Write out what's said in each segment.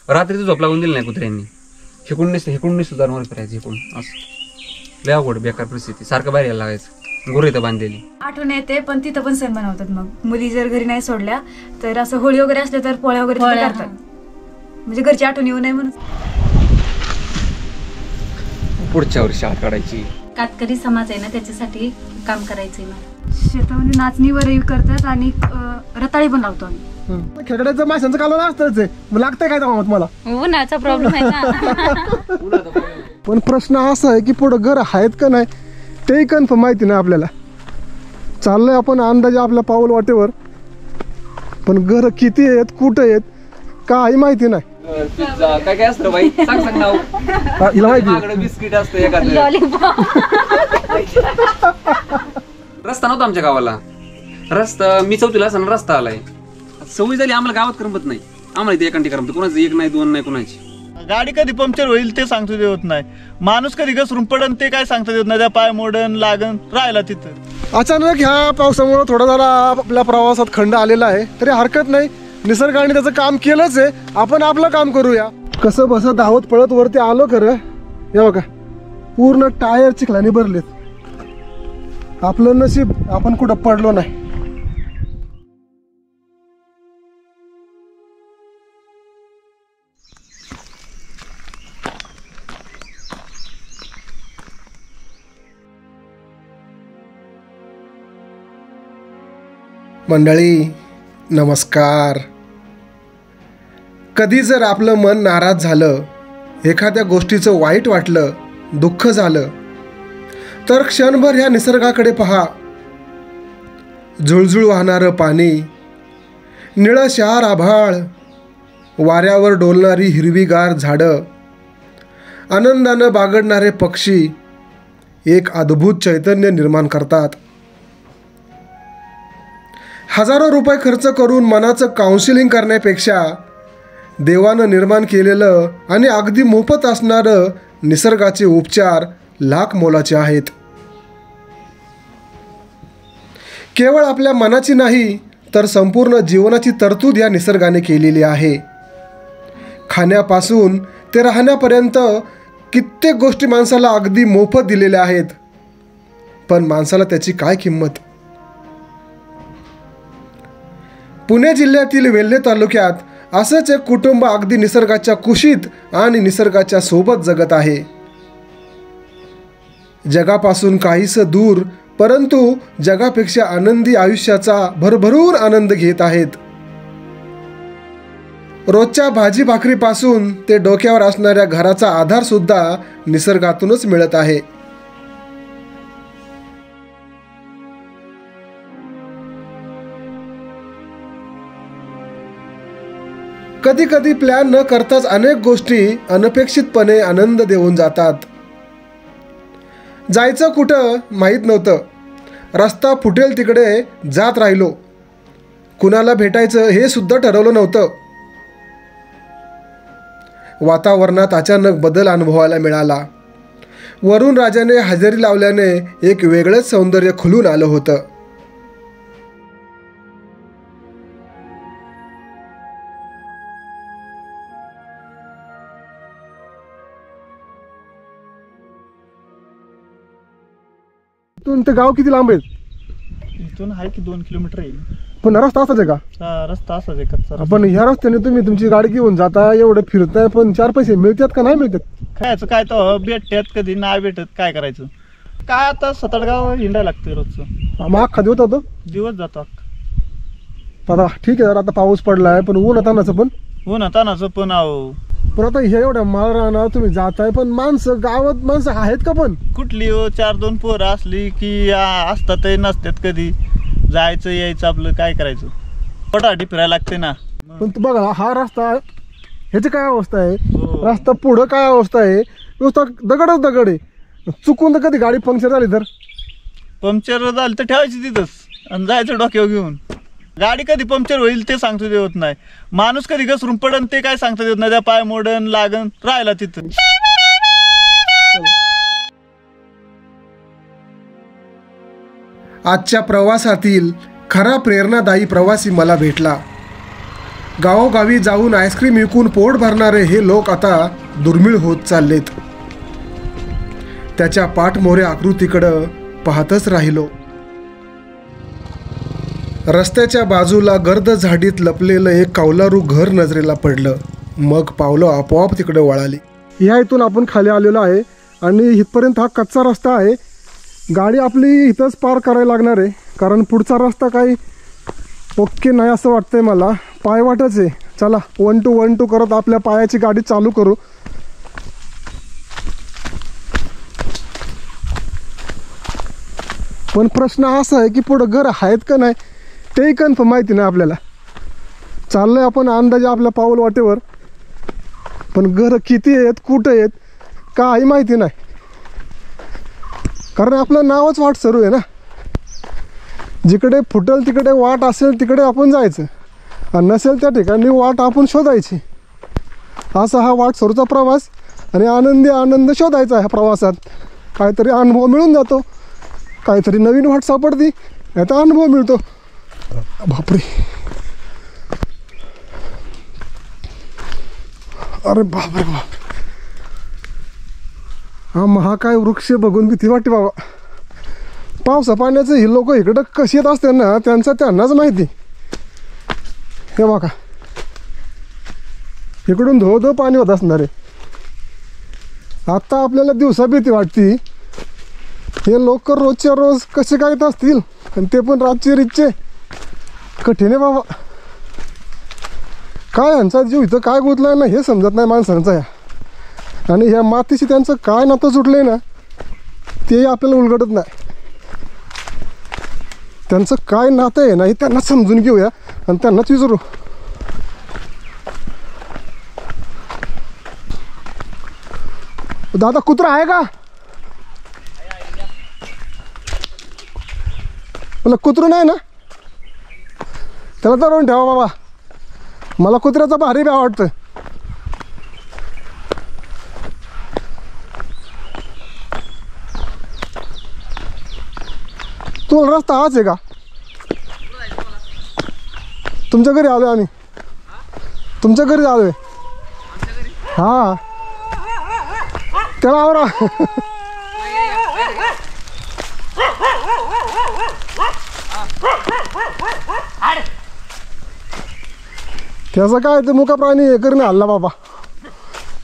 रात्रीचं झोप लागून दिली नाही कुत्र्यांनी. हेकून निसतो जनावर फिरायचं हेकून असं लय अवघड बेकार परिस्थिती. सारखं बाहेर यायला लागायचं. गुरं इथं बांधलेली. आठवण येते पण तिथं पण सण बनवतात. मग मुली जर घरी नाही सोडल्या तर असं होळी वगैरे असले तर पोळ्या वगैरे करतात. म्हणजे घरची आठवण येऊ नये म्हणून. पुढच्या वर्षी हात काढायची. कातकरी समाज आहे ना त्याच्यासाठी काम करायचंय मला. शेतामध्ये नाचणी वरही करतात आणि रताळी पण लावतो आम्ही. खेकड्याचं माशांचं कालवण असतंच आहे. मग लागतंय काय तेव्हा मला? उन्हाचा प्रॉब्लेम आहे ना. पण प्रश्न असा आहे की पुढं घर आहेत का नाही तेही कन्फर्म माहिती नाही आपल्याला. चाललंय आपण अंदाजे आपल्या पाऊल वाटेवर, पण घर किती आहेत कुठं आहेत काही माहिती नाही. काय काय असतं बाई सांग नाव. हिला माहिती बिस्किट असतं एखादं. रस्ता नव्हता आमच्या गावाला. रस्ता मी चौथीला असताना रस्ता आलाय. सवय झाली आम्हाला गावात करमत नाही. आम्हाला इथे एकांटी करमत. कोणाचं एक नाही दोन नाही कोणाची. गाडी कधी पंक्चर होईल ते सांगता येत नाही. माणूस कधी घसरून पडन ते काय सांगता येत नाही. त्या पाय मोडन लागन राहिला तिथं. अचानक ह्या पावसामुळे थोडा जरा आपल्या प्रवासात खंड आलेला आहे. तरी हरकत नाही. निसर्गाने त्याचं काम केलंच आहे. आपण आपलं काम करूया. कसं बस धावत पळत वरती आलो खरं. हे बघा पूर्ण टायर चिखलाने भरलेत. आपलं नशीब आपण कुठं पडलो नाही. मंडळी नमस्कार. कधी जर आपलं मन नाराज झालं, एखाद्या गोष्टीचं वाईट वाटलं, दुःख झालं तर क्षणभर ह्या निसर्गाकडे पहा. झुळझुळ वाहणारं पाणी, निळशार आभाळ, वाऱ्यावर डोलणारी हिरवीगार झाडं, आनंदानं बागडणारे पक्षी एक अद्भुत चैतन्य निर्माण करतात. हजारो रुपये खर्च करून मनाचं काउन्सिलिंग करण्यापेक्षा देवानं निर्माण केलेलं आणि अगदी मोफत असणारं निसर्गाचे उपचार लाख मोलाचे आहेत. केवळ आपल्या मनाची नाही तर संपूर्ण जीवनाची तरतूद या निसर्गाने केलेली आहे. खाण्यापासून ते राहण्यापर्यंत कित्येक गोष्टी माणसाला अगदी मोफत दिलेल्या आहेत. पण माणसाला त्याची काय किंमत? पुणे जिल्ह्यातील वेल्हे तालुक्यात असंच एक कुटुंब अगदी निसर्गाच्या कुशीत आणि निसर्गाच्या सोबत जगत आहे. जगापासून काहीसं दूर परंतु जगापेक्षा आनंदी आयुष्याचा भरभरून आनंद घेत आहेत. रोजच्या भाजी भाकरीपासून ते डोक्यावर असणाऱ्या घराचा आधार सुद्धा निसर्गातूनच मिळत आहे. कधी कधी प्लॅन न करताच अनेक गोष्टी अनपेक्षितपणे आनंद देऊन जातात. जायचं कुठं माहीत नव्हतं. रस्ता फुटेल तिकडे जात राहिलो. कुणाला भेटायचं हे सुद्धा ठरवलं नव्हतं. वातावरणात अचानक बदल अनुभवायला मिळाला. वरुण राजाने हजेरी लावल्याने एक वेगळंच सौंदर्य खुलून आलं होतं. इथून ते गाव किती लांब आहे? इथून आहे की 2 किलोमीटर येईल. पण रस्ता असाच आहे का? रस्ता असाच आहे कच्चा. पण ह्या रस्त्याने तुम्ही तुमची गाडी घेऊन जाता, एवढं फिरताय, पण 4 पैसे मिळतात का नाही मिळतात? खायचं काय तर भेटतात कधी नाही भेटत काय करायचं. काय आता 7-8 गाव हिंडायला लागतं रोजचं. मग अख्खा दिवस होतो दिवस जातो. आता ठीक आहे. आता पाऊस पडलाय पण ऊन तानाचं पण आहो. पण आता हे एवढ्या माळरानावर तुम्ही जाताय, पण माणसं गावात माणसं आहेत का? पण कुठली 4-2 पोरं असली की असतात नसतात कधी. जायचं यायचं आपलं काय करायचं. पोटासाठी फिरायला लागते ना. पण तू बघा हा रस्ता ह्याची काय अवस्था आहे. रस्ता पुढं काय अवस्था आहे. नुसता दगडच दगड आहे. चुकून तर कधी गाडी पंक्चर झाली तर ठेवायची तिथंच आणि जायचं डोक्यावर घेऊन. गाडी कधी पंक्चर होईल ते सांगता येत नाही. माणूस कधी घसरून पडन ते काय सांगता येत नाही. त्या पाय मोडन लागन राहिला तिथं. आजच्या प्रवासातील खरा प्रेरणादायी प्रवासी मला भेटला. गावोगावी जाऊन आईस्क्रीम विकून पोट भरणारे हे लोक आता दुर्मिळ होत चाललेत. त्याच्या पाठमोऱ्या आकृतीकडं पाहतच राहिलो. रस्त्याच्या बाजूला गर्द झाडीत लपलेलं एक कौलारू घर नजरेला पडलं. मग पावलं आपोआप तिकडे वळाली. ह्या इथून आपण खाली आलेलो आहे आणि इथपर्यंत हा कच्चा रस्ता आहे. गाडी आपली इथंच पार करायला लागणार आहे, कारण पुढचा रस्ता काही ओके नाही असं वाटतंय मला. पायवाटच आहे. चला 1 2 1 2 करत आपल्या पायाची गाडी चालू करू. पण प्रश्न असा आहे की पुढं घर आहेत का नाही तेही कन्फर्म माहिती नाही आपल्याला. चाललोय आपण अंदाजे आपल्या पाऊल वाटेवर, पण घर किती आहेत कुठं आहेत काही माहिती नाही, कारण आपलं नावच वाट सुरू आहे ना. जिकडे फुटल तिकडे वाट असेल तिकडे आपण जायचं, आणि नसेल त्या ठिकाणी वाट आपण शोधायची. असा हा वाट सुरूचा प्रवास, आणि आनंद शोधायचा ह्या प्रवासात. काहीतरी अनुभव मिळून जातो, काहीतरी नवीन वाट सापडती, याचा अनुभव मिळतो. बापरे, अरे बापरे बाप, हा महाकाय वृक्ष बघून भीती वाटते बाबा. पावसा पाण्याचं ही लोक इकडं कशी येत असते ना त्यांनाच माहिती. हे बघा, इकडून धो धो पाणी होत असणार आहे. आता आपल्याला दिवसा भीती वाटती, हे लोक रोजच्या रोज कसे काय येत असतील, आणि ते पण रातचे रितचे. कठीण आहे बाबा. काय यांचा जीव इथं काय गुंतलाय ना हे समजत नाही माणसांचा. आणि ह्या मातीशी त्यांचं काय नातं सुटलंय ना ते आपल्याला उलगडत नाही. त्यांचं काय नातं आहे ना हे त्यांना समजून घेऊया आणि त्यांनाच विचारू. दादा कुत्रा आहे का? मला कुत्रं नाही ना, त्याला धरून ठेवा बाबा. मला कुत्र्याचा भारी बी आवडतं. तुम्हाला रस्ता हाच आहे का? तुमच्या घरी आलोय आम्ही, तुमच्या घरी आलोय. हा त्याला आवरा. त्याचं काय ते मुका प्राणी हे करून हल्ला बाबा.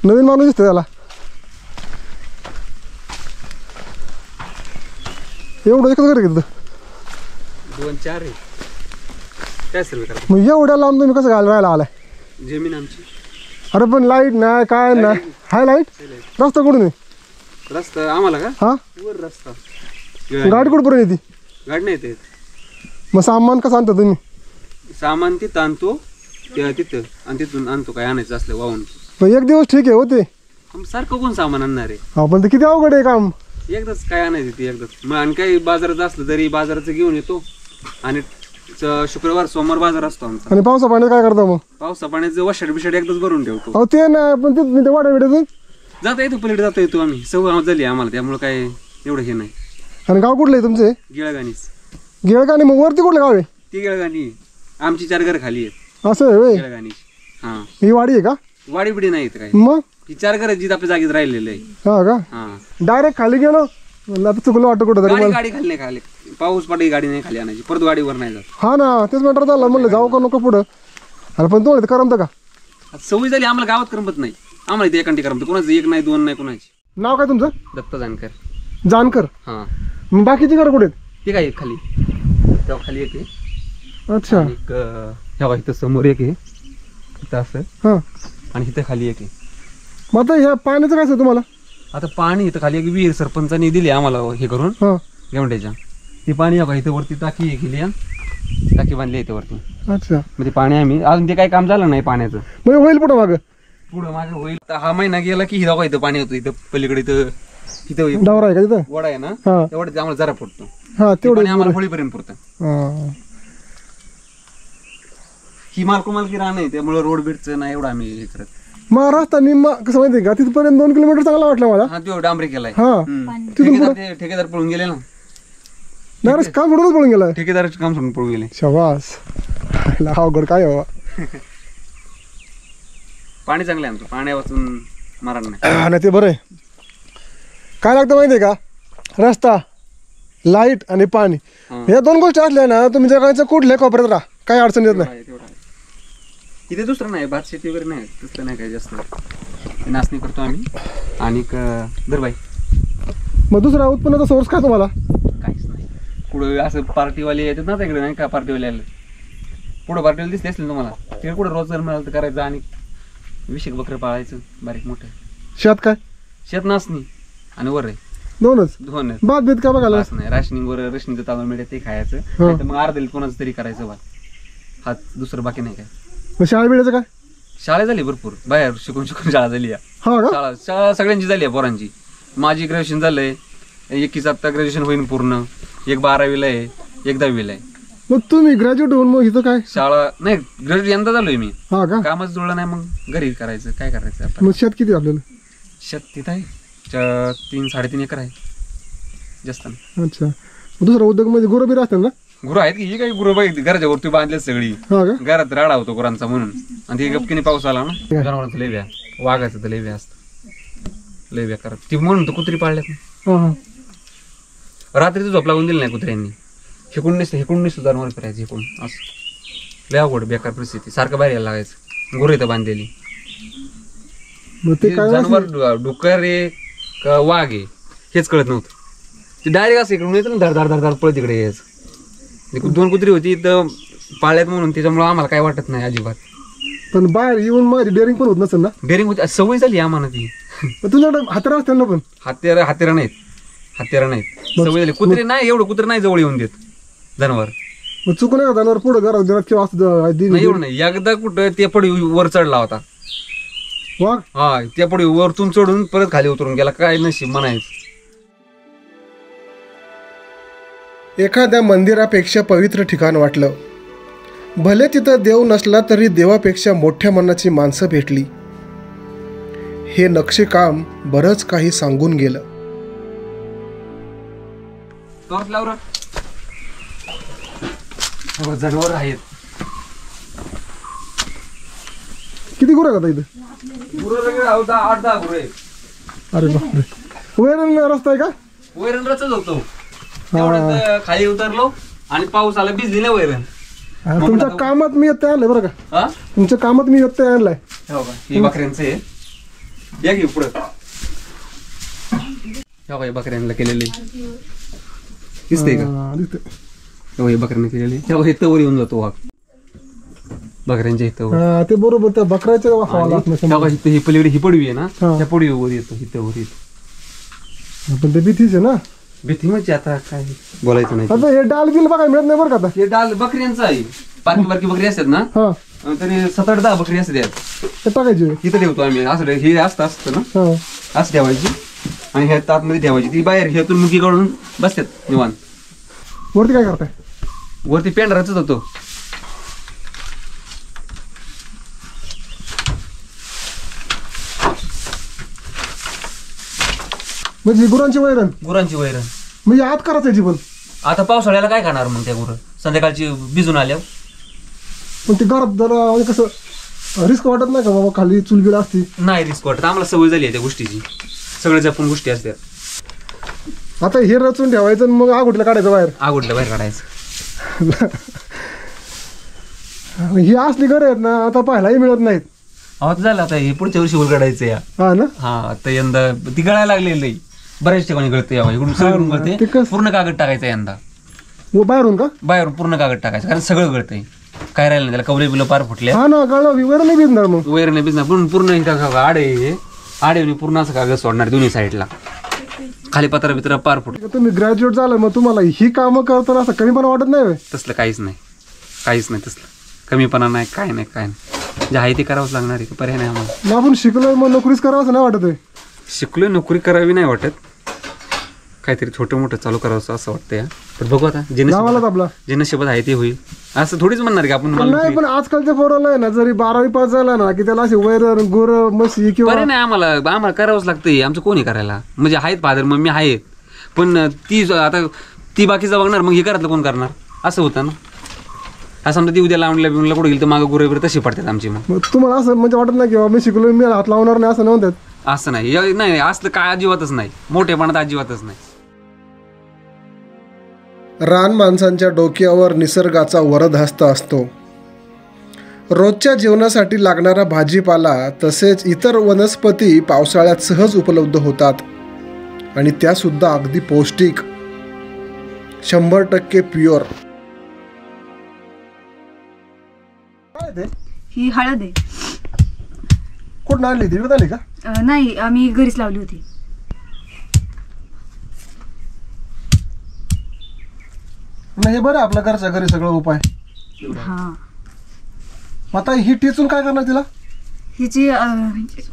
नवीन माणूस दिसतो त्याला. एवढं एकच घर घेतलं 2-4 आहे काय सर्वे करा. मग एवढ्या लांब तुम्ही कसं घाल राहायला आलाय? जमीन आमची. अरे पण लाईट नाही काय नाही. हाय लाईट. रस्ता कुठून आहे? रस्ता आम्हाला का? हा वर रस्ता. गाडी कुठपर्यंत येते? गाडी नाही येत. मग सामान कसं आणता तुम्ही? सामान तिथं आणतो तिथं, आणि तिथून आणतो काय आणायचं असलं वाहून. मग एक दिवस ठीक आहे होते. सारखं कोण सामान आणणार आहे? हा पण ते किती अवघड आहे काम. एकदाच काय आणायचं ते एकदाच. मग आणि काही बाजारात असलं तरी बाजाराचं घेऊन येतो. आणि शुक्रवार सोमवार बाजार असतो आमचा. आणि पावसा पाण्यात काय करता मग? पावसा पाण्याचं वशाड बिशाड एकदाच भरून ठेवतो. अहो ते नाही, पण ते वाड्या वेड्यातून जाता येतो पलीकडे जाता येतो आम्ही. सवय झाली आम्हाला, त्यामुळे काय एवढं हे नाही. आणि गाव कुठलं आहे तुमचे? गिळगाणीच. गिळगाणी. मग वरती कुठलं गाव आहे? ती गिळगाणी आमची 4 घर खाली आहेत. असं आहे होय. गिळगाणी. हा ही वाडी आहे का? वाडी बिडी नाही काय. मग ही 4 घर जिथं आपल्या जागेत राहिलेलं आहे. हा का? हा डायरेक्ट खाली गेलो म्हणलं आता चुकलं वाटतं कुठं तरी. गाडी खाली नाही खाली. पाऊस पडली गाडी नाही खाली आणायची, परत गाडीवर नाही जात. हा ना, तेच मॅटर झालं. म्हणलं जाऊ का नको पुढं. अरे पण तुम्हाला करमतं का? सवय झाली आम्हाला, गावात करमत नाही आम्हाला. इथे एकांटी करमत. कोणाचं 1 नाही 2 नाही कोणाची. नाव काय तुमचं? दत्ता जानकर. जानकर. हा मग बाकीची घर कुठे आहेत? ते काय खाली तेव्हा खाली एक आहे. अच्छा. एक तेव्हा इथं समोर एक आहे इथं असं, हा. आणि इथं खाली एक आहे. मग आता ह्या पाण्याचं काय असं तुम्हाला? आता पाणी इथं खाली एक विहीर सरपंचाने दिली आम्हाला हे करून हा. गेवंड्याच्या. ती पाणी बघा इथं वरती टाकी हे केली, टाकी बांधली इथं वरती. अच्छा. मग ते पाणी आम्ही अजून ते काही काम झालं नाही पाण्याचं. मग होईल पुढं मागं? पुढं माझं होईल. आता हा महिना गेला की हिरा इथं पाणी होतं. इथं पलीकडे इथं डावर आहे का तिथं? वडा आहे ना, हा. तेवढं आम्हाला जरा पुरतो. हा ते तेवढं. पाणी आम्हाला होळीपर्यंत पुरतं. हा. ही मालकी राहणं आहे, त्यामुळे रोड बीडचं नाही एवढं आम्ही हे करत. मग रस्ता निम्मा कसं माहिती का तिथपर्यंत 2 किलोमीटर चांगला वाटला मला. हा तो डांबरी केलाय. हा. हम्म. तिथून ठेकेदार पळून गेले ना. डायरेक्ट काम सोडूनच पळून गेला. ठेकेदाराचे काम सोडून पळून गेले. शबास. अवघड काय बाबा. पाणी चांगलं आहे आमचं, पाण्यापासून मरण नाही. आणि ते बरं आहे. काय लागतं माहिती आहे का? रस्ता, लाईट आणि पाणी, या 2 गोष्टी असल्या ना तुम्ही जगाच्या कुठल्या कोपऱ्यात राहा, काही अडचण येत नाही. तेवढं आहे. इथे दुसरं नाही, भात शेती वगैरे नाही, दुसरं नाही काय जास्त. नाचणी करतो आम्ही आणि दरबाई. मग दुसरा उत्पन्नाचा सोर्स काय तुम्हाला? काहीच नाही. पुढं असं पार्टीवाले येतात ना तिकडे, नाही का पार्टीवाले आले पुढं पार्टीवाले दिसते असतील तुम्हाला, तिकडे कुठं रोजगार मिळालं तर करायचं आणि विषयक बकरं पाळायचं बारीक मोठं. शेत काय? शेत नाचणी आणि वर आहे, 2च. दोन आहेत. भात बीत का बघायला? बस नाही, राशनिंग वर रेशनिंगचं तांदूळ मिळते ते खायचं, हा. नाहीतर मग अर्धे कोणाचं तरी करायचं भात. हात दुसरं बाकी नाही काय. मग शाळा बिळाचं काय? शाळा झाली भरपूर, बाहेर शिकून शाळा झाली आहे. हा का? शाळा सगळ्यांची झाली आहे पोरांची. माझी ग्रॅज्युएशन झालंय, एकीचं आता ग्रॅज्युएशन होईन पूर्ण, एक 12वीला आहे, एक 10वीला आहे. मग तुम्ही ग्रॅज्युएट होऊन मग इथं काय? शाळा नाही, ग्रॅज्युएट यंदा झालोय मी. हा का? कामच जुळलं नाही, मग घरी करायचं, काय करायचं आपण. मग शेत किती आपल्याला? शेत तिथं आहे 3-3.5 एकर आहे, जास्त नाही. अच्छा. मग दुसरा उद्योग मध्ये गुरं बिरं असतात ना? गुरु आहेत की, ही काही गुरु बघितली घराच्या वरती बांधले सगळी. हा का? घरात राडा होतो गुरांचा म्हणून, आणि ती गपकीने पाऊस आला ना, जनावरांचं लय व्या, वाघाचं तर लय व्या असतं, लय व्या करत ती म्हणून तर कुत्री पाळल्यात ना. हा हा. रात्रीचं झोप लागून दिली नाही कुत्र्यांनी. हेकून नसतं जनावर फिरायचं हेकून, असं लय अवघड बेकार परिस्थिती, सारखं बाहेर यायला लागायचं. गुरु इथं बांधलेली. मग ते काय जनावर डुकर आहे का वाघ आहे हेच कळत नव्हतं. ते डायरेक्ट असं इकडून येतं ना, धड धड धड पळत इकडे यायचं. 2 कुत्री होती इथं पाळ्यात म्हणून, त्याच्यामुळे आम्हाला काय वाटत नाही अजिबात. पण बाहेर येऊन मग डेअरिंग पण होत नसेल ना? बेरिंग होती, सवय झाली आम्हाला ती. तुझ्याकडे हातारा असतील ना? पण हत्यारा नाहीत, सवय झाली. कुत्रे नाही, एवढं कुत्रे नाही जवळ येऊन देत जनावर. मग चुकून आहे का जनावर पुढे घरात किंवा नाही एवढं नाही. एकदा कुठं ते पडी वर चढला होता, वाघ? हा, त्या पडी वरतून चढून परत खाली उतरून गेला. काय नशीब म्हणायचं. एखाद्या मंदिरापेक्षा पवित्र ठिकाण वाटलं. भले तिथं देव नसला तरी देवापेक्षा मोठ्या मनाची माणसं भेटली. हे नक्षीकाम बरंच काही सांगून गेलं. जनावर आहेत. किती गुरं का इथं? गुरं 8-10 गुरं आहेत. अरे बापरे. वैरण रस्ता आहे का? वैरण रचत होतो, तेवढ्यात खाली उतरलो आणि पाऊस आला, भिजली ना वैरण. तुमच्या कामात मी येते आणलंय बरं का? हा, तुमच्या कामात मी येते आणलाय. हो का? ही बकऱ्यांचं आहे, या घेऊ पुढं. हो का, बकऱ्यांना केलेले दिसते का? हा, दिसतंय. हो, हे बकऱ्यांना केलेले. तेव्हा इथं वर येऊन जातो वाघ, बकऱ्यांच्या इथं. हा, ते बरोबर त्या बकऱ्याच्या वाफावाला असणार. ही पलीकडे ही पडवी आहे ना, हा. त्या पडवीवर येतो, इथं वर येतो. पण ते भीतीच आहे ना. भीती म्हणजे आता काय बोलायचं नाही. आता हे डाल बिल बघायला मिळत नाही बरं का आता. हे डाल बकऱ्यांचं आहे. बारकी बकरी असतात ना, हा, तरी 7-8-10 बकरी असतात यात. ते टाकायची. इथं ठेवतो आम्ही, असं हे असतं ना, हा. असं ठेवायची आणि ह्या तातमध्ये ठेवायची. ती बाहेर ह्यातून मुकी काढून बसतात निवांत. वरती काय करताय? वरती पेंढराच होतो. म्हणजे गुरांची वैरण गुरांची वैरण म्हणजे आत करायचं जीवन. आता पावसाळ्याला काय खाणार मग त्या गुरं, संध्याकाळची भिजून आल्यावर. पण ते घरात जरा म्हणजे कसं रिस्क वाटत नाही का बाबा, खाली चुलबिल असती? नाही रिस्क वाटत, आम्हाला सवय झाली आहे त्या गोष्टीची. सगळे जपून गोष्टी असतात. आता हे रचून ठेवायचं आणि मग आगोटला काढायचं बाहेर. आगोडलं बाहेर काढायचं. ही असली घरं आहेत ना, आता पाहायलाही मिळत नाहीत. आता झालं, आता हे पुढच्या वर्षी वर काढायचं या. हा ना. हा, आता यंदा ती गळायला लागलेली, बऱ्याच ठिकाणी गळते यावं, इकडून सगळं ते गळते. कसं? पूर्ण कागद टाकायचा यंदा, बाहेरून का? बाहेरून पूर्ण कागद टाकायचं, कारण सगळं गळतंय. काय राहिलं नाही त्याला, कवले बिलं पार फुटल्या. हा ना, कळलं. वैरण नाही भिजणार मग. वैर नाही भिजणार, पूर्ण पूर्ण आडे पूर्ण असं कागद सोडणार दोन्ही साईडला, खाली पत्रा बित्रा पार फुट. तुम्ही ग्रॅज्युएट झालं, मग तुम्हाला ही कामं करताना असं कमीपणा वाटत नाही होय? तसलं काहीच नाही तसलं कमीपणा नाही, काय नाही. जे आहे ते करावंच लागणार आहे, पर्याय नाही आम्हाला. मग आपण शिकलोय मग नोकरीच करावं असं नाही वाटत आहे? शिकलोय, नोकरी करावी नाही वाटत, काहीतरी छोटं मोठं चालू करावं असं वाटतं या. तर बघू आता, गावालाच आपला जे नशिबात आहे ते होईल. असं थोडीच म्हणणार की आपण मला नाही. नोकरी. पण आजकालच्या पोराला आहे ना, जरी 12वी पास झाला ना की त्याला असे वैरण गुर म्हशी किंवा पर्याय नाही आम्हाला करावंच लागतंय. आमचं कोणी करायला, म्हणजे आहेत फादर मम्मी आहेत, पण ती आता ती बाकीचं बघणार, मग हे घरातलं कोण करणार, असं होतं ना. हा समजा ती उद्या लावणीला बिवणीला कुठे गेली तर मागं गुरे तशी पडतात आमची. मग तुम्हाला असं म्हणजे वाटत नाही की मी शिकलो मी हात लावणार नाही असं नव्हतं? असं नाही, नाही असलं काय अजिबातच नाही, मोठेपणात अजिबातच नाही. रान माणसांच्या डोक्यावर निसर्गाचा वरदहस्त असतो. रोजच्या जेवणासाठी लागणारा भाजीपाला तसेच इतर वनस्पती पावसाळ्यात सहज उपलब्ध होतात आणि त्यासुद्धा अगदी पौष्टिक, 100% प्युअर. ही हळद आहे. कुठं आणली ती? विकत आली का? नाही, आम्ही घरीच लावली होती. नाही, हे बरं आपलं घरच्या घरी सगळं उपाय. हा, आता ही टिचून काय करणार तिला? हिची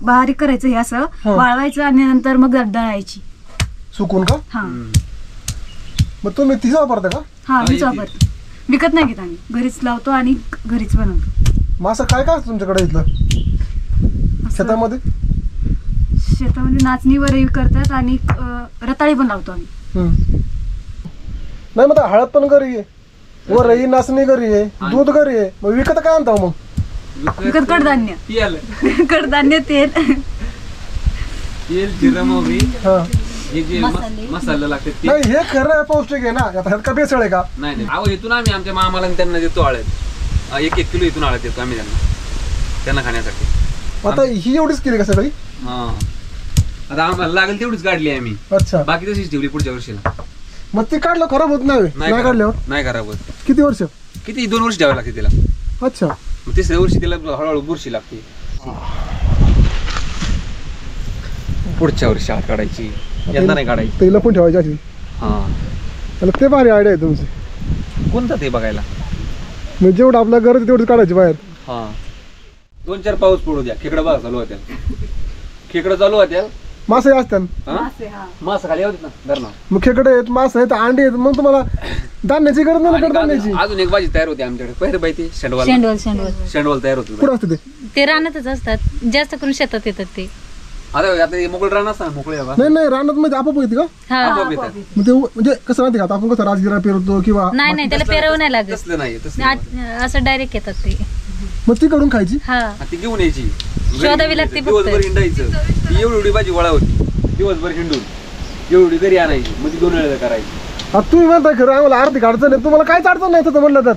बारीक करायचं हे असं हा. वाळवायचं आणि नंतर मग दळायची. सुकून का? हा मग तुम्ही तिचा वापरता का? हा, मीच वापरते. विकत नाही घेत आम्ही, घरीच लावतो आणि घरीच बनवतो. मग असं काय काय असतं तुमच्याकडे इथलं शेतामध्ये? शेतामध्ये नाचणी वरई करतात आणि रताळी पण लावतो आम्ही. नाही, मग आता हळद पण घरी आहे, वर रई नाचणी घरी आहे, दूध घरी आहे, मग विकत काय आणता मग? विकत कडधान्य. कडधान्य, तेल, जिरं मोहरी हा. हे जे मसाला लागते ते. नाही, हे खरं आहे, पौष्टिक आहे ना. आता ह्यात का बेसळ आहे का? नाही, अहो इथून आम्ही आमच्या मामाला आणि त्यांना देतो हळद. 1-1 किलो इथून हळद देतो आम्ही त्यांना खाण्यासाठी. आता ही एवढीच केली का सगळी? हा, आता आम्हाला लागेल तेवढीच काढली आम्ही, अच्छा. बाकी तशीच ठेवली पुढच्या वर्षीला. मग ती काढलं खराब होत नाही? नाही काढल्यावर नाही खराब होत. किती वर्ष? किती 2 वर्ष ठेवावी लागते तिला. अच्छा. मग 3ऱ्या वर्षी तिला हळूहळू बुरशी लागते. पुढच्या वर्षी हात काढायची, यंदा नाही काढायची. तिला पण ठेवायची अशी. हा, त्याला ते भारी आयडिया आहे तुमची. कोणतं ते बघायला? म्हणजे जेवढं आपल्या गरज तेवढीच काढायची बाहेर. हा, 2-4 पाऊस पडू द्या, खेकडं बघा चालू होत्या. खेकडं चालू होत्या, मासे असतात. मास खाली होती ना धरणं. मग खेकडे आहेत, मासे आहेत, अंडे आहेत, मग तुम्हाला धान्याची गरज नाही ना, कडधान्याची. अजून एक भाजी तयार होते आमच्याकडे, पहिलं बाई ते शेंडवाल तयार होते. शेंडवल कुठं असते ते? ते रानातच असतात, जास्त करून शेतात येतात ते. आता मोकळ रान असतं ना, मोकळे नाही, रानात मध्ये आपोआप येते का? हा, मग ते म्हणजे कसं माहिती का, आता आपण कसं राजगिरा पेरतो किंवा नाही त्याला पेरव नाही लागत, तसलं नाही, तसलं असं डायरेक्ट येतात ते. मग ती कडून खायची. हा, ती घेऊन यायची, शोधावी लागते फक्त. दिवसभर हिंडायचं. ती एवढी भाजी वळा होती, दिवसभर हिंडून एवढी घरी आणायची, मग ती 2 वेळा करायची. आता तुम्ही म्हणताय खरं आम्हाला आर्थिक अडचण आहे, तुम्हाला काहीच अडचण नाही तसं म्हणलं तर.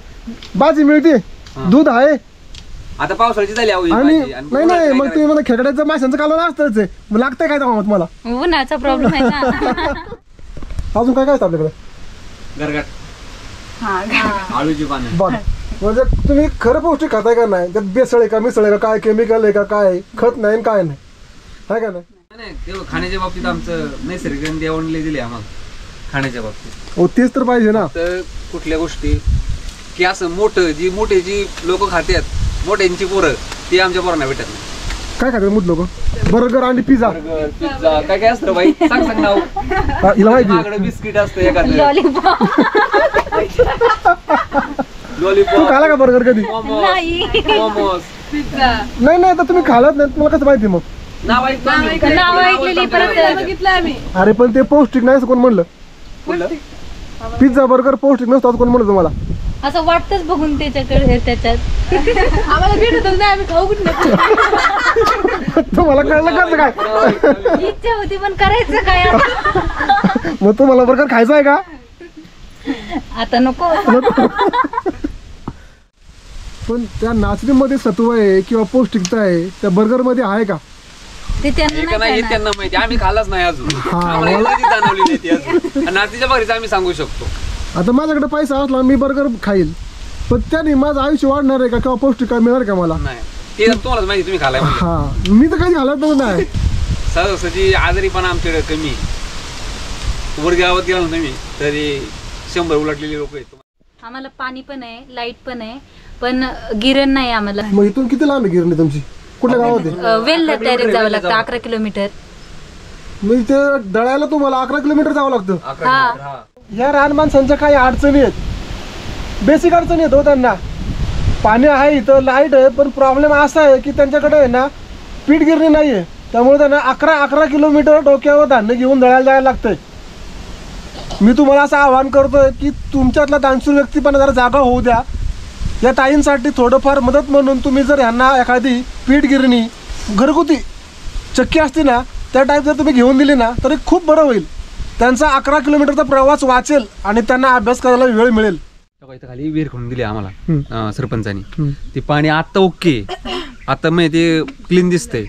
भाजी मिळते, दूध आहे, आता पावसाळ्याची झाली अहो ही आणि भाजी. आणि नाही काय मग तुम्ही मला खेकड्याचं माशांचं कालवण असतंच आहे, मग लागतंय काय तेव्हा तुम्हाला? उन्हाचा प्रॉब्लेम आहे ना. अजून काय काय असतं आपल्याकडे? गरगाट, हा, आळूची पानं. बघ, म्हणजे तुम्ही खरं पौष्टिक खाताय का नाही? त्यात बेसळ आहे का, मिसळ आहे का, काय केमिकल आहे का, काय खत नाही काय नाही, आहे का नाही? नाही, तेवढं खाण्याच्या बाबतीत आमचं नैसर्गिक देवाणले दिले आम्हाला खाण्याच्या बाबतीत. हो, तेच तर पाहिजे ना. तर कुठल्या गोष्टी की असं मोठे जी लोक खातात, मोठ्यांची पोरं, ती आमच्या पोरांना भेटत नाही. काय खातात मोठ लोक? बर्गर आणि पिझ्झा. बर्गर, पिझ्झा, काय असतं बाई, सांग नाव. हिला माहिती? मागडं बिस्किट असतं एखादं, लॉलीपॉप तू खाला का बर्गर कधी? मोमोस. नाही तर तुम्ही खालाच नाही, तुम्हाला कसं माहिती मग? नाव ऐकलं? नाव ऐकलेली परत. अरे पण ते पौष्टिक नाही असं कोण म्हणलं? पिझ्झा बर्गर पौष्टिक नसतं असं कोण म्हणलं तुम्हाला? असं वाटतच बघून त्याच्याकडे, त्याच्यात आम्हाला भेटत नाही, आम्ही खाऊ कुठे. तुम्हाला कळलं कसं काय? इच्छा होती पण करायचं काय आता? मग तुम्हाला बर्गर खायचं आहे का? आता नको. पण त्या नाचणीमध्ये सत्व आहे किंवा पौष्टिकता आहे, त्या बर्गर मध्ये आहे का? ते त्यांना नाही, हे त्यांना माहिती, आम्ही खाल्लाच नाही अजून. आम्हाला याची जाणवली नाही ती अजून. आणि नातीच्या भाकरीचं आम्ही सांगू शकतो. आता माझ्याकडे पैसा असला मी बर्गर खाईल, पण त्याने माझं आयुष्य वाढणार आहे का किंवा पौष्टिक काय मिळणार का मला? नाही, ते तुम्हालाच माहिती, तुम्ही खालाय म्हणजे. हा, मी तर काही घालत नाही. सहजासहजी आजारीपणा आमच्याकडे कमी. वर गावात गेला ना तुम्ही तरी 100 उलटलेली लोक आहेत. आम्हाला पाणी पण आहे, लाईट पण आहे, पण गिरण नाही आम्हाला. मग इथून किती लांब आहे गिरणी तुमची? कुठल्या गावात आहे? वेलला डायरेक्ट जावं लागतं 11 किलोमीटर. म्हणजे ते दळायला तुम्हाला 11 किलोमीटर जावं लागतं. हा, या रान माणसांच्या काही अडचणी आहेत, बेसिक अडचणी आहेत हो त्यांना. पाणी आहे इथं, लाईट आहे, पण प्रॉब्लेम असा आहे की त्यांच्याकडे आहे ना पीठ गिरणी नाही आहे, त्यामुळे त्यांना 11 किलोमीटर डोक्यावर धान्य घेऊन दळायला जायला लागतंय. मी तुम्हाला असं आवाहन करतोय की तुमच्यातला दानशूर व्यक्ती पण जरा जागा होऊ द्या. या ताईंसाठी थोडंफार मदत म्हणून तुम्ही जर यांना एखादी पीठ गिरणी घरगुती चक्की असते ना त्या टाईप जर तुम्ही घेऊन दिली ना तरी खूप बरं होईल. त्यांचा 11 किलोमीटरचा प्रवास वाचेल आणि त्यांना अभ्यास करायला वेळ मिळेल. इथं खाली विहीर खणून दिली आम्हाला सरपंचानी. ते पाणी आता ओके, आता मग ते क्लीन दिसतंय.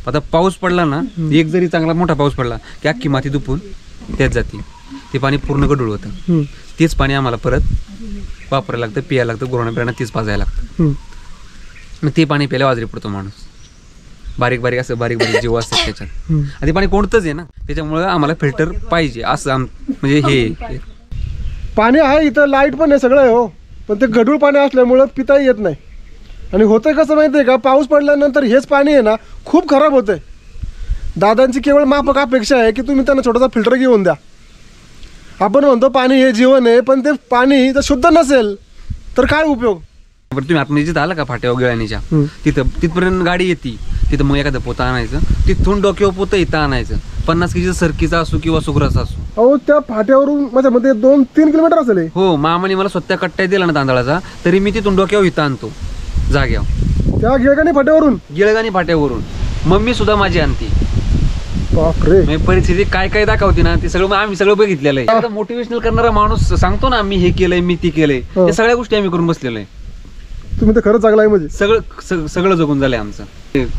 आता पाऊस पडला ना, एक जरी चांगला मोठा पाऊस पडला की अख्खी माती दुपून त्यात जाते. ते पाणी पूर्ण गढूळ होतं. तेच पाणी आम्हाला परत वापरायला लागतं, पियायला लागतं, गुरांना पिरांना तेच पाजायला लागतं. मग ते पाणी प्यायला आजारी पडतो माणूस. बारीक बारीक जीव असतात त्याच्यात. आणि ते पाणी कोणतंच आहे ना, त्याच्यामुळे आम्हाला फिल्टर पाहिजे असं म्हणजे हे पाणी आहे. इथं लाईट पण आहे, सगळं आहे हो, पण ते गढूळ पाणी असल्यामुळं पिताही येत नाही. आणि होतंय कसं माहिती आहे का, पाऊस पडल्यानंतर हेच पाणी आहे ना खूप खराब होतंय. दादांची केवळ माफक अपेक्षा आहे की तुम्ही त्यांना छोटासा फिल्टर घेऊन द्या. आपण म्हणतो पाणी हे जीवन आहे, पण ते पाणी जर शुद्ध नसेल तर काय उपयोग. बरं तुम्ही आतमध्ये जिथं आला का फाट्यावर गिळणीच्या तिथपर्यंत गाडी येते. तिथं मग एखादं पोतं आणायचं, तिथून डोक्यावर पोतं इथं आणायचं. 50 केजीचा सरकीचा असो किंवा सुग्राचा असो. अहो त्या फाट्यावरून माझ्या मध्ये 2-3 किलोमीटर असेल. हो, मामाने मला स्वतः कट्ट्या दिला ना तांदळाचा, तरी मी तिथून डोक्यावर इथं आणतो जाग्यावर. त्या गिळगाणी फाट्यावरून गिळगाणी फाट्यावरून मम्मी सुद्धा माझी आणती. बापरे. परिस्थिती काय काय दाखवते ना, ते सगळं आम्ही सगळं बघितलेलं आहे. मोटिवेशनल करणारा माणूस सांगतो ना, मी हे केलंय, मी ती केलंय, त्या सगळ्या गोष्टी आम्ही करून बसलेलो आहे. तुम्ही तर खरंच चांगला आहे. म्हणजे सगळं जगून झालंय आमचं.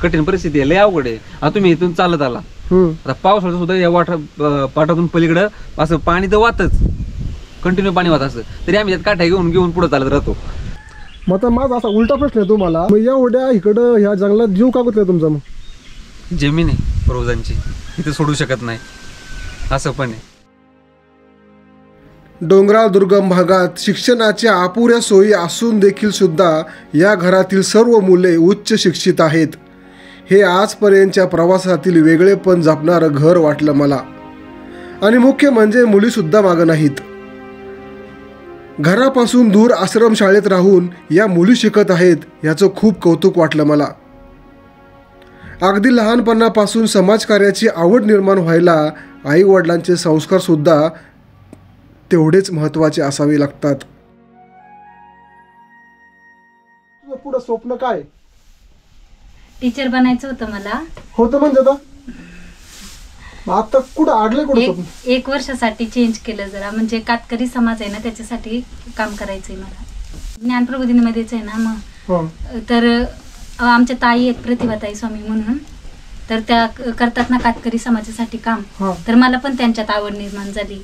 कठीण परिस्थिती आहे, लय अवघड आहे. आता तुम्ही इथून चालत आला, आता पावसाळ्यात सुद्धा या पाटातून पलीकडं असं पाणी तर वाहतच, कंटिन्यू पाणी वाहत असतं, तरी आम्ही त्यात काठ्या घेऊन पुढे चालत राहतो. मग आता माझा असा उलटा प्रश्न आहे तुम्हाला, मग एवढ्या इकडं ह्या जंगलात जीव का गुतला तुमचा? मग जमीन आहे रोजांची, इथे सोडू शकत नाही असं पण आहे. डोंगराळ दुर्गम भागात शिक्षणाच्या अपुऱ्या सोयी असून देखील सुद्धा या घरातील सर्व मुले उच्च शिक्षित आहेत. हे आजपर्यंतच्या प्रवासातील वेगळेपण जपणारं घर वाटलं मला. आणि मुख्य म्हणजे मुलीसुद्धा मागं नाहीत. घरापासून दूर आश्रमशाळेत राहून या मुली शिकत आहेत याचं खूप कौतुक वाटलं मला. अगदी लहानपणापासून समाजकार्याची आवड निर्माण व्हायला आई वडिलांचे संस्कार सुद्धा तेवढेच महत्त्वाचे असावे लागतात. तुझं पुढं स्वप्न काय? टीचर बनायचं होतं मला. होतं म्हणजे आता कुठं अडले कुठं? एक वर्षासाठी चेंज केलं जरा, म्हणजे कातकरी समाज आहे ना त्याच्यासाठी काम करायचंय मला. ज्ञानप्रबोधिनीमध्येच आहे ना मग. तर आमच्या ताई आहेत प्रतिभाताई स्वामी म्हणून, तर त्या करतात ना कातकरी समाजासाठी काम. तर मला पण त्यांच्यात आवड निर्माण झाली,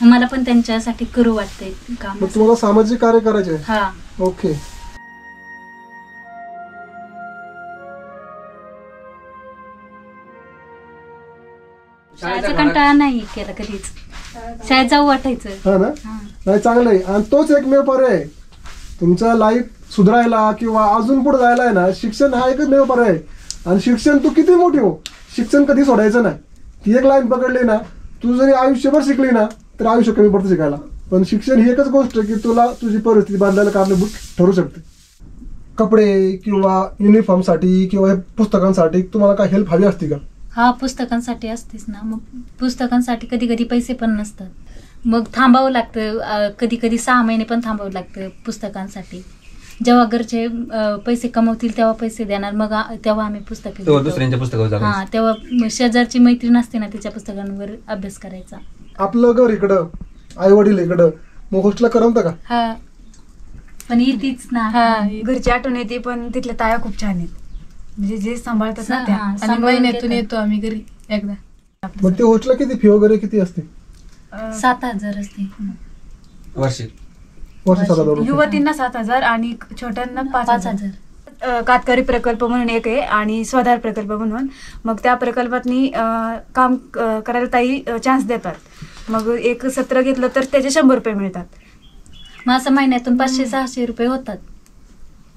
मला पण त्यांच्यासाठी करू वाटतंय काम. तुम्हाला सामाजिक कार्य करायचे? हा. ओके. शाळेचा कंटाळा नाही केला कधीच, शाळेत जाऊ वाटायचं. हा ना, नाही चांगलं आहे. आणि तोच एकमेव पर्याय आहे तुमच्या लाईफ सुधारायला किंवा अजून पुढे जायला आहे ना. शिक्षण हा एकच मेव पर्याय आहे. आणि शिक्षण तू किती मोठी हो, शिक्षण कधी सोडायचं नाही. ती एक लाईन पकडली ना, तू जरी आयुष्यभर शिकली ना तर आयुष्य कमी पडतं शिकायला. पण शिक्षण ही एकच गोष्ट की तुला तुझी परिस्थिती बांधायला कारणीभूत ठरू शकते. कपडे किंवा युनिफॉर्मसाठी किंवा पुस्तकांसाठी तुम्हाला काय हेल्प हवी असते का? हा, पुस्तकांसाठी असतेच ना. मग पुस्तकांसाठी कधी कधी पैसे पण नसतात, मग थांबावं लागतं. कधी कधी 6 महिने पण थांबावं लागतं पुस्तकांसाठी. जेव्हा घरचे पैसे कमवतील तेव्हा पैसे देणार, मग तेव्हा आम्ही पुस्तक दुसऱ्यांच्या पुस्तकावर. हा, तेव्हा शेजारची मैत्रीण असते ना तिच्या पुस्तकांवर अभ्यास करायचा. आपलं घर इकडं, आई वडील इकडं, मग हॉस्टेलला करमतं का? हा, पण येतीच ना. घरची आठवण येते, पण तिथल्या ताया खूप छान आहेत, म्हणजे जे सांभाळतात ना त्या. आणि महिन्यातून येतो आम्ही घरी एकदा. मग ते हॉस्टेलला किती फी वगैरे किती असते? 7,000 असते वर्षी. वर्ष 7,000. युवतींना 7,000 आणि छोट्यांना 5,000. 5,000. कातकरी प्रकल्प म्हणून एक आहे आणि स्वधार प्रकल्प म्हणून. मग त्या प्रकल्पातनी काम करायला ताई चान्स देतात. मग एक सत्र घेतलं तर त्याचे 100 रुपये मिळतात. मग असं महिन्यातून 500-600 रुपये होतात.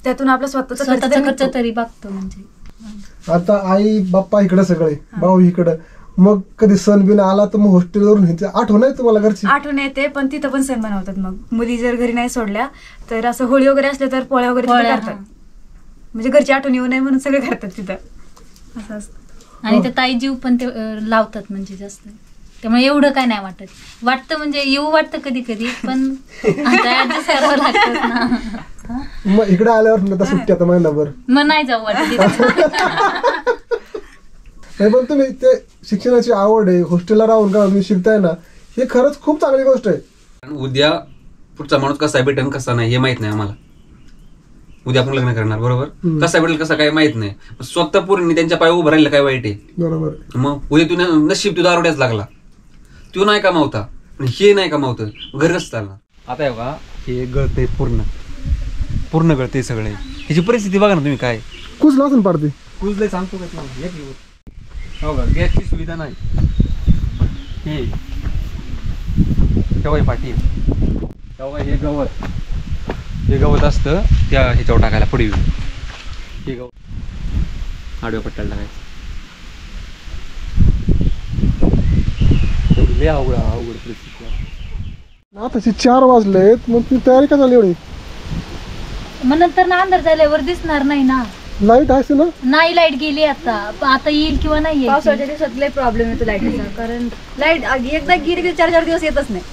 त्यातून आपला स्वतःचा खर्च तरी बघतो. म्हणजे आता आई बाप्पा इकडे सगळे, भाऊ इकडे, मग कधी सण बिन आला तर मग हॉस्टेलवरून आठवण आहे तुम्हाला घरची? आठवण येते, पण तिथं पण सण बनवतात. मग मुली जर घरी नाही सोडल्या तर असं होळी वगैरे असले तर पोळ्या वगैरे करतात. म्हणजे घरची आठवण येऊ नये म्हणून सगळे करतात तिथं, असं असतं. आणि त्या ताई जीव पण ते लावतात म्हणजे जास्त, त्यामुळे एवढं काय नाही वाटतं म्हणजे येऊ वाटतं कधी कधी, पण आता ऍडजस्ट करावं लागतं ना. मग इकडे आल्यावर आता सुट्टी आता महिनाभर मग नाही जाऊ वाटत तिथे. नाही, पण तुम्ही ते शिक्षणाची आवड आहे, हॉस्टेलला राहून का तुम्ही शिकताय ना, हे खरंच खूप चांगली गोष्ट आहे. कारण उद्या पुढचा माणूस कसा भेटेल कसा नाही हे माहित नाही आम्हाला. उद्या आपण लग्न करणार बरोबर, कसा भेटेल कसा काय माहित नाही. स्वतः पूर्ण त्यांच्या पाय उभं राहिलं काय वाईट आहे. बरोबर. मग उद्या तुला नशीब तू दारुड्याच लागला, तू नाही कमावता आणि हे नाही कमावतं, घर कसं चालणार. आता हे बघा, हे गळते पूर्ण गळते सगळे. ह्याची परिस्थिती बघा ना तुम्ही काय. कुठला असून पाडते कुजलंय सांगतो का तुम्हाला. एक दिवस हो का, गॅसची सुविधा नाही. हे तेव्हा पाठी तेव्हा हे गवत असतं त्या ह्याच्यावर टाकायला पडवी. हे गवत आडव्या पट्ट्याला टाकायचं. लय अवघड परिस्थिती. आताची 4 वाजलेत, मग ती तयारी का झाली एवढी. मग नंतर ना अंधार झाल्यावर दिसणार नाही ना. लाईट आहे ना. नाही लाईट गेली आता येईल किंवा नाही येईल. पावसाच्या दिवसात लय प्रॉब्लेम येतो लाईटीचा, कारण लाईट एकदा गेली की 4-4 दिवस येतच नाही.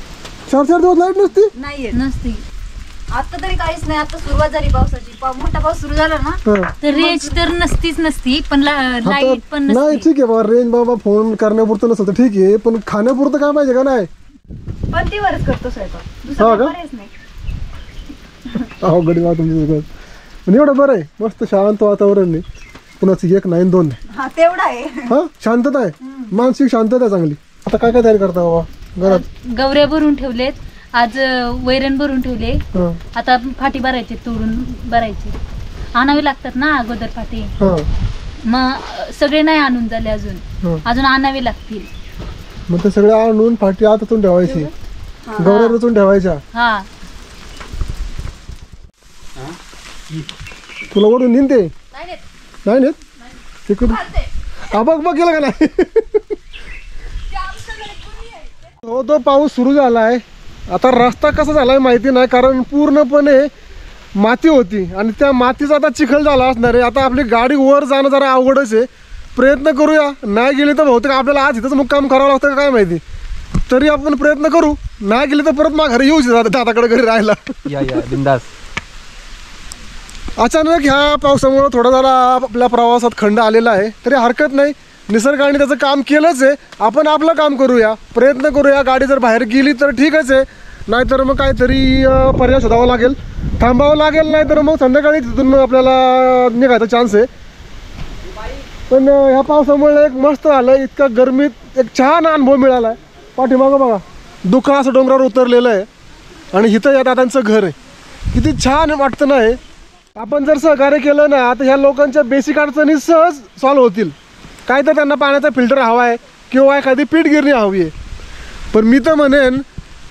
4-4 दिवस लाईट नसती. नाही येत नसती. आता तरी काहीच नाही. आता सुरुवात झाली पावसाची, मोठा पाऊस सुरू झाला ना तर रेंज तर नसती पण लाईट पण नाही. नसती. ठीक आहे बाबा, रेंज बाबा फोन करण्यापुरतं नसतं ठीक आहे, पण खाण्यापुरतं काय पाहिजे का नाही. पण ती वरच करतो स्वयंपाक, हो दुसरं का? पर्यायच नाही. अवघड तुमचं सगळं. पण एवढं बरं आहे, मस्त शांत वातावरण आहे. कुणाची 1 नाही 2 नाही. हा तेवढा आहे. हा शांतता आहे, मानसिक शांतता आहे चांगली. आता काय काय तयारी करता बाबा घरात. गवऱ्या भरून ठेवलेत, आज वैरण भरून ठेवले. हा आता फाटी भरायची, तोडून भरायची. आणावे लागतात ना अगोदर फाटी. हा मग सगळे नाही आणून झाले हा. अजून आणावे लागतील. मग ते सगळे आणून फाटी आतातून ठेवायची, गवऱ्या रचून ठेवायच्या. हा तुला ओढून निघते नाही नेत ते कुठे बघ गेलं का नाही. तो पाऊस सुरू झालाय. आता रस्ता कसा झालाय माहिती नाही, कारण पूर्णपणे माती होती आणि त्या मातीचा आता चिखल झाला असणार आहे. आता आपली गाडी वर जाणं जरा अवघडच आहे. प्रयत्न करूया, नाही गेली तर बहुतेक आपल्याला आज इथंच मुक्काम करावं लागतं का काय माहिती. तरी आपण प्रयत्न करू, नाही गेली तर परत मग घरी येऊ दादाकडे घरी राहायला. या बिंदास. अचानक ह्या पावसामुळे थोडा जरा आपल्या प्रवासात खंड आलेला आहे, तरी हरकत नाही. निसर्गाने त्याचं काम केलंच आहे, आपण आपलं काम करूया, प्रयत्न करूया. गाडी जर बाहेर गेली तर ठीकच आहे, नाहीतर मग काहीतरी पर्याय शोधावा लागेल, थांबावं लागेल, नाहीतर मग संध्याकाळी तिथून आपल्याला निघायचा चान्स आहे. पण ह्या पावसामुळे एक मस्त आलं, इतका गरमीत एक छान अनुभव मिळाला आहे. पाठीमागं बघा दुःख असं डोंगरावर उतरलेलं आहे आणि इथं या दादांचं घर आहे. किती छान वाटतं ना हे. आपण जर सहकार्य केलं ना, आता ह्या लोकांच्या बेसिक अडचणी सहज सॉल्व्ह होतील. काय तर त्यांना पाण्याचा फिल्टर हवा आहे किंवा एखादी पीठ गिरणी हवी आहे. पण मी तर म्हणेन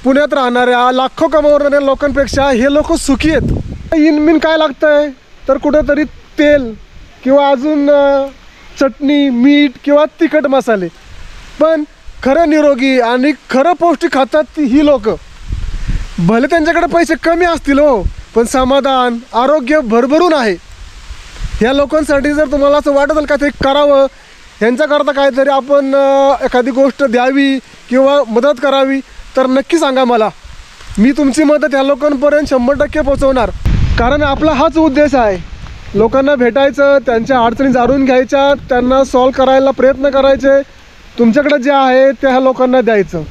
पुण्यात राहणाऱ्या लाखो कमावणाऱ्या लोकांपेक्षा हे लोक सुखी आहेत. इनमिन काय लागतंय तर कुठेतरी तेल किंवा अजून चटणी, मीठ किंवा तिखट मसाले. पण खरं निरोगी आणि खरं पौष्टिक खातात ही लोक. भले त्यांच्याकडे पैसे कमी असतील हो, पण समाधान, आरोग्य भरभरून आहे. ह्या लोकांसाठी जर तुम्हाला असं वाटत असेल का ते करावं, ह्यांच्याकरता काहीतरी आपण एखादी गोष्ट द्यावी किंवा मदत करावी, तर नक्की सांगा मला. मी तुमची मदत ह्या लोकांपर्यंत 100% पोहोचवणार. कारण आपला हाच उद्देश आहे, लोकांना भेटायचं, त्यांच्या अडचणी जाणून घ्यायच्या, त्यांना सॉल्व्ह करायला प्रयत्न करायचे, तुमच्याकडे जे आहे ते ह्या लोकांना द्यायचं.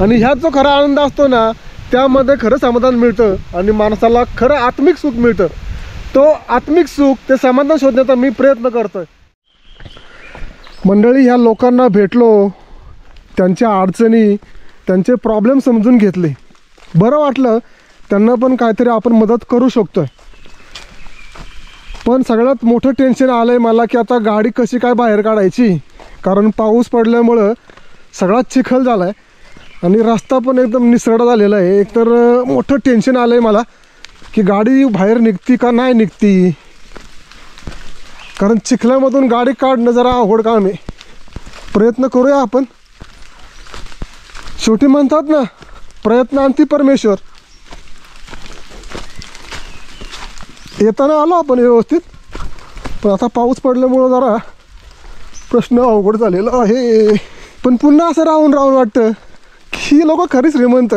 आणि ह्यात जो खरा आनंद असतो ना, त्यामध्ये खरं समाधान मिळतं आणि माणसाला खरं आत्मिक सुख मिळतं. तो आत्मिक सुख, ते समाधान शोधण्याचा मी प्रयत्न करतोय. मंडळी, ह्या लोकांना भेटलो, त्यांच्या अडचणी, त्यांचे प्रॉब्लेम समजून घेतले, बरं वाटलं. त्यांना पण काहीतरी आपण मदत करू शकतोय. पण सगळ्यात मोठं टेन्शन आलं आहे मला की आता गाडी कशी काय बाहेर काढायची, कारण पाऊस पडल्यामुळं सगळा चिखल झाला आहे आणि रस्ता पण एकदम निसरडा झालेला आहे. एकतर मोठं टेन्शन आलं आहे मला की गाडी बाहेर निघती का नाही निघती, कारण चिखल्यामधून गाडी काढणं जरा अवघड काम आहे. प्रयत्न करूया आपण. शेवटी म्हणतात ना, प्रयत्नांती परमेश्वर. येताना आलो आपण व्यवस्थित, पण आता पाऊस पडल्यामुळं जरा प्रश्न अवघड झालेला आहे. पण पुन्हा असं राहून वाटतं की ही लोक खरी श्रीमंत,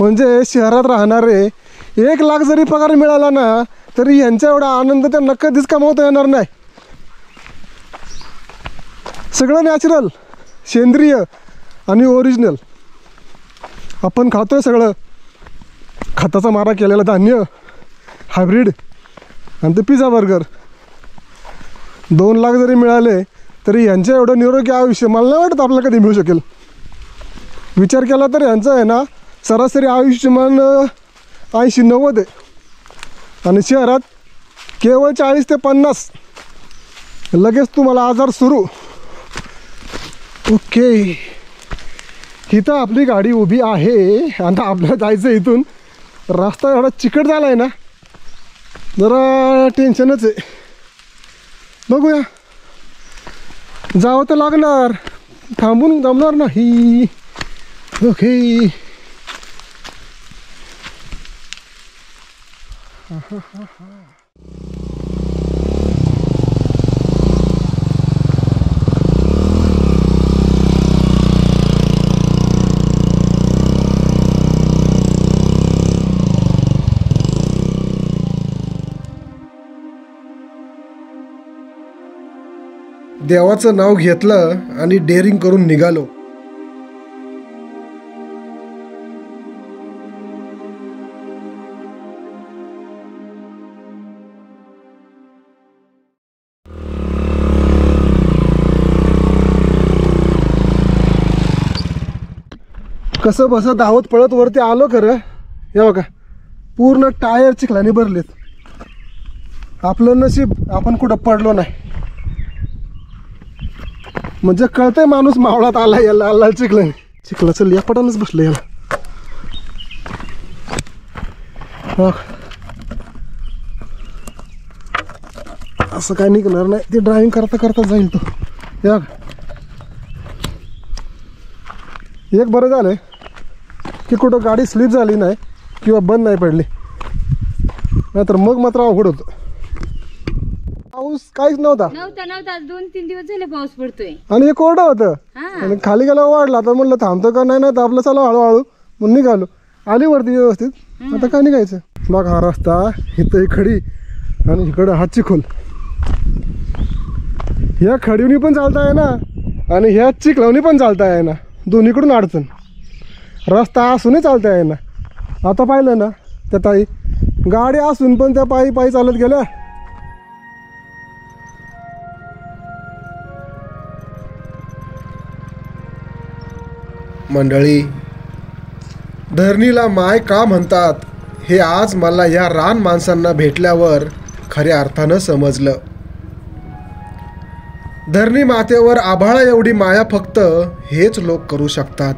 म्हणजे शहरात राहणारे 1 लाख जरी पगार मिळाला ना तरी यांचा एवढा आनंद त्यांना कधीच कमावता येणार नाही. सगळं नॅचरल, सेंद्रिय आणि ओरिजिनल. आपण खातोय सगळं खताचा मारा केलेला धान्य, हायब्रिड आणि ते पिझ्झा बर्गर. 2 लाख जरी मिळाले तरी यांचं एवढं निरोगी आयुष्य मला नाही वाटत आपल्याला कधी मिळू शकेल. विचार केला तर यांचं आहे ना सरासरी आयुष्यमान 80-90 आहे आणि शहरात केवळ 40 ते 50. लगेच तुम्हाला आजार सुरू. ओके, इथं आपली गाडी उभी आहे. आता आपल्याला जायचं इथून. रस्ता एवढा चिकट झाला आहे ना जरा टेन्शनच आहे. बघूया, जावं तर लागणार, थांबून जमणार नाही. ओके. देवाचं नाव घेतलं आणि डेअरिंग करून निघालो. कसं बसं धावत पळत वरती आलो खरं. हे बघा पूर्ण टायर चिखलाने भरलेत. आपलं नशीब आपण कुठं पडलो नाही. म्हणजे कळतंय माणूस मावळात आला याला आला चिखलाने. चिखलाचं लेपटानच बसलं याला. असं काय निघणार नाही. ते ड्रायव्हिंग करता करता जाईल तो. या एक बरं झालं की कुठं गाडी स्लिप झाली नाही किंवा बंद नाही पडली, नाहीतर मग मात्र अवघड होतं. पाऊस काहीच नव्हता. 2-3 दिवस झाले पाऊस पडतोय आणि हे कोरडं होतं. आणि खाली गेला वाढला तर म्हणलं थांबतो का नाही, तर आपलं चला हळूहळू म्हणून निघालो. आली वरती व्यवस्थित. आता काय निघायचं. मग हा रस्ता इथं ही खडी आणि इकडं हा चिखल. ह्या खडीवनी पण चालता आहे ना आणि ह्या चिखलावनी पण चालता आहे ना. दोन्हीकडून अडचण. रस्ता असूनही चालता आहे ना. आता पाहिलं ना त्या ताई गाडी असून पण त्या पायी पायी चालत गेल्या. मंडळी, धरणीला माय का म्हणतात हे आज मला या रान माणसांना भेटल्यावर खऱ्या अर्थानं समजलं. धरणी मातेवर आभाळा एवढी माया फक्त हेच लोक करू शकतात.